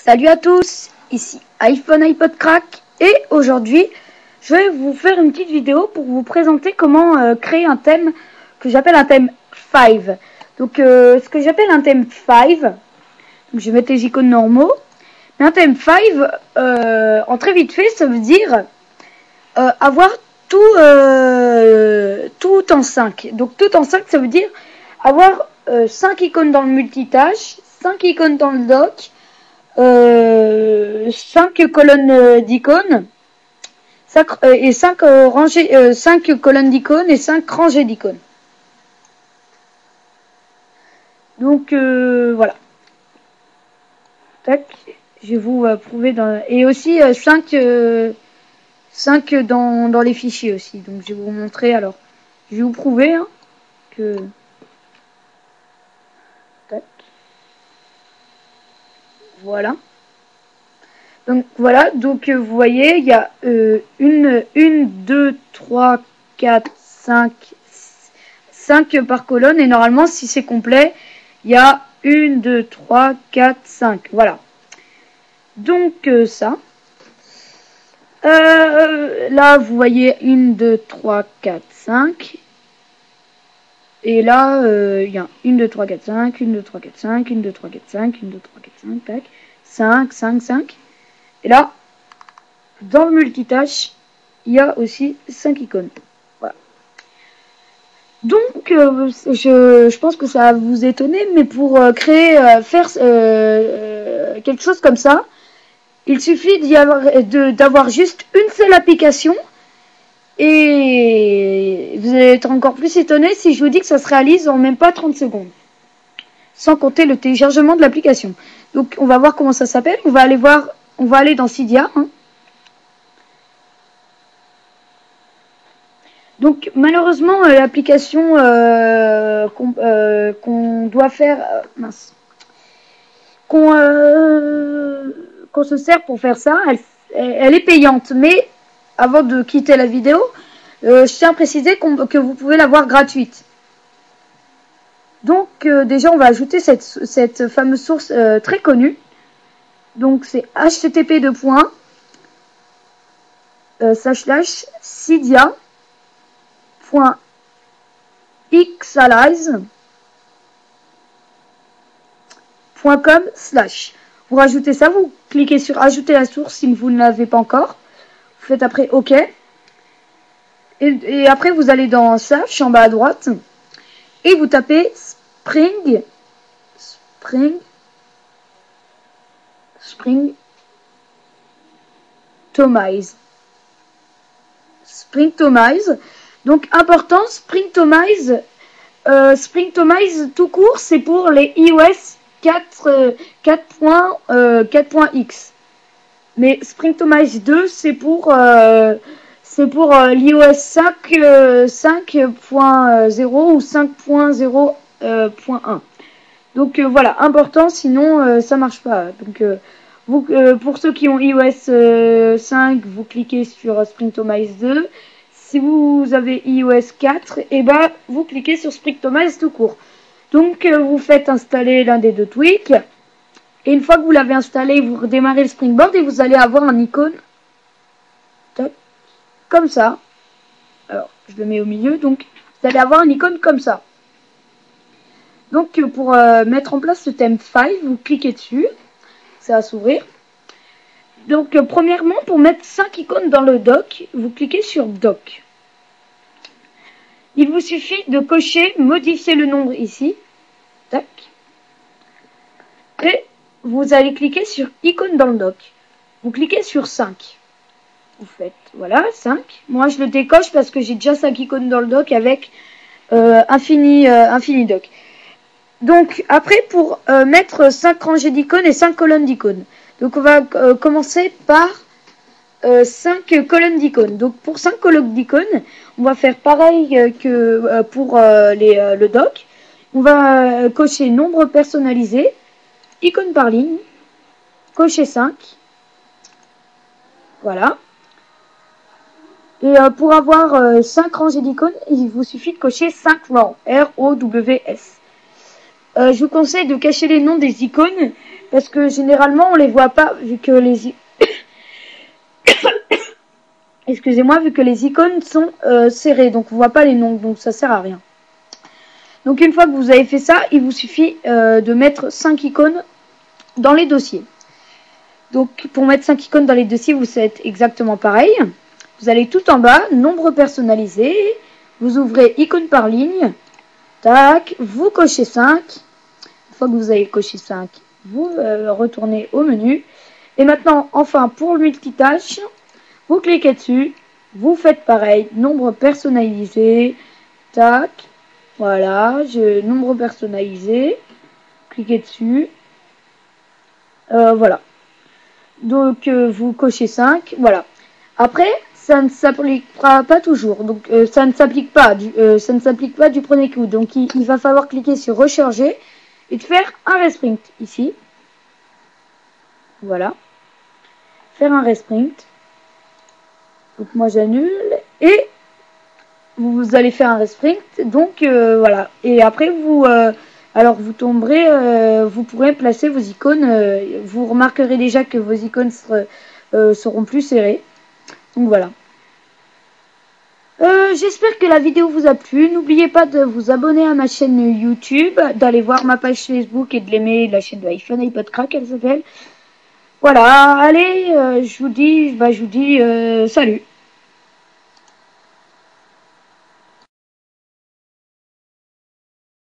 Salut à tous, ici iPhone iPod Crack et aujourd'hui je vais vous faire une petite vidéo pour vous présenter comment créer un thème que j'appelle un thème 5. Donc ce que j'appelle un thème 5, donc je vais mettre les icônes normaux, mais un thème 5 en très vite fait ça veut dire avoir tout en 5. Donc tout en 5 ça veut dire avoir 5 icônes dans le multitâche, 5 icônes dans le dock, 5 colonnes d'icônes et 5 rangées, 5 colonnes d'icônes et 5 rangées d'icônes. Donc voilà. Tac, je vais vous prouver dans et aussi 5 dans les fichiers aussi. Donc je vais vous montrer. Alors je vais vous prouver que tac. Voilà. Donc voilà, donc vous voyez, il y a 1, 2, 3, 4, 5 par colonne. Et normalement, si c'est complet, il y a 1, 2, 3, 4, 5. Voilà. Donc ça. Là, vous voyez 1, 2, 3, 4, 5. Et là, il y a 1, 2, 3, 4, 5, 1, 2, 3, 4, 5, 1, 2, 3, 4, 5, 1, 2, 3, 4, 5, tac. 5, 5, 5. Et là, dans le multitâche, il y a aussi 5 icônes. Voilà. Donc, je pense que ça va vous étonner, mais pour faire quelque chose comme ça, il suffit d'avoir juste une seule application. Et vous allez être encore plus étonné si je vous dis que ça se réalise en même pas 30 secondes. Sans compter le téléchargement de l'application. Donc, on va voir comment ça s'appelle. On va aller dans Cydia. Donc, malheureusement, l'application qu'on doit faire... qu'on se sert pour faire ça, elle est payante. Mais, avant de quitter la vidéo, je tiens à préciser que vous pouvez l'avoir gratuite. Donc, déjà, on va ajouter cette fameuse source très connue. Donc, c'est http://cydia.xalize.com/. Vous rajoutez ça, vous cliquez sur ajouter la source si vous ne l'avez pas encore. Vous faites après OK. Et après, vous allez dans Search en bas à droite. Et vous tapez Springtomize. Donc important, Springtomize tout court, c'est pour les iOS 4.x. Mais Springtomize 2, c'est pour l'iOS 5.0 ou 5.0.1. Donc voilà, important, sinon ça marche pas. Donc pour ceux qui ont iOS 5, vous cliquez sur Springtomize 2. Si vous avez iOS 4, et ben vous cliquez sur Springtomize tout court. Donc vous faites installer l'un des deux tweaks. Et une fois que vous l'avez installé, vous redémarrez le Springboard et vous allez avoir un icône comme ça. Alors, je le mets au milieu. Donc, vous allez avoir une icône comme ça. Donc, pour mettre en place ce thème 5, vous cliquez dessus. Ça va s'ouvrir. Donc, premièrement, pour mettre 5 icônes dans le dock, vous cliquez sur Dock. Il vous suffit de cocher, modifier le nombre ici. Tac. Et vous allez cliquer sur icône dans le dock. Vous cliquez sur 5. Vous faites, voilà, 5. Moi, je le décoche parce que j'ai déjà 5 icônes dans le dock avec infini dock. Donc, après, pour mettre 5 rangées d'icônes et 5 colonnes d'icônes. Donc, on va commencer par 5 colonnes d'icônes. Donc, pour 5 colonnes d'icônes, on va faire pareil que pour le dock. On va cocher nombre personnalisé, icône par ligne, cocher 5. Voilà. Et pour avoir 5 rangées d'icônes, il vous suffit de cocher 5 rows, R-O-W-S. Je vous conseille de cacher les noms des icônes parce que généralement on les voit pas vu que les excusez-moi, vu que les icônes sont serrées, donc on voit pas les noms, donc ça sert à rien. Donc une fois que vous avez fait ça, il vous suffit de mettre 5 icônes dans les dossiers. Donc pour mettre 5 icônes dans les dossiers, vous faites exactement pareil. Vous allez tout en bas, nombre personnalisé, vous ouvrez icône par ligne, tac, vous cochez 5. Une fois que vous avez coché 5, vous retournez au menu. Et maintenant, enfin, pour le multitâche, vous cliquez dessus, vous faites pareil, nombre personnalisé, tac, voilà, nombre personnalisé, cliquez dessus, voilà. Donc vous cochez 5, voilà. Après, ça ne s'appliquera pas toujours, donc ça ne s'applique pas du premier coup. Donc il va falloir cliquer sur recharger et de faire un resprint ici. Voilà. Faire un resprint. Donc moi j'annule et vous allez faire un resprint. Donc voilà. Et après alors vous tomberez, vous pourrez placer vos icônes. Vous remarquerez déjà que vos icônes seront plus serrées. Donc voilà. J'espère que la vidéo vous a plu. N'oubliez pas de vous abonner à ma chaîne YouTube, d'aller voir ma page Facebook et de l'aimer, la chaîne de iPhone iPod Crack, elle s'appelle. Voilà, allez, je vous dis salut.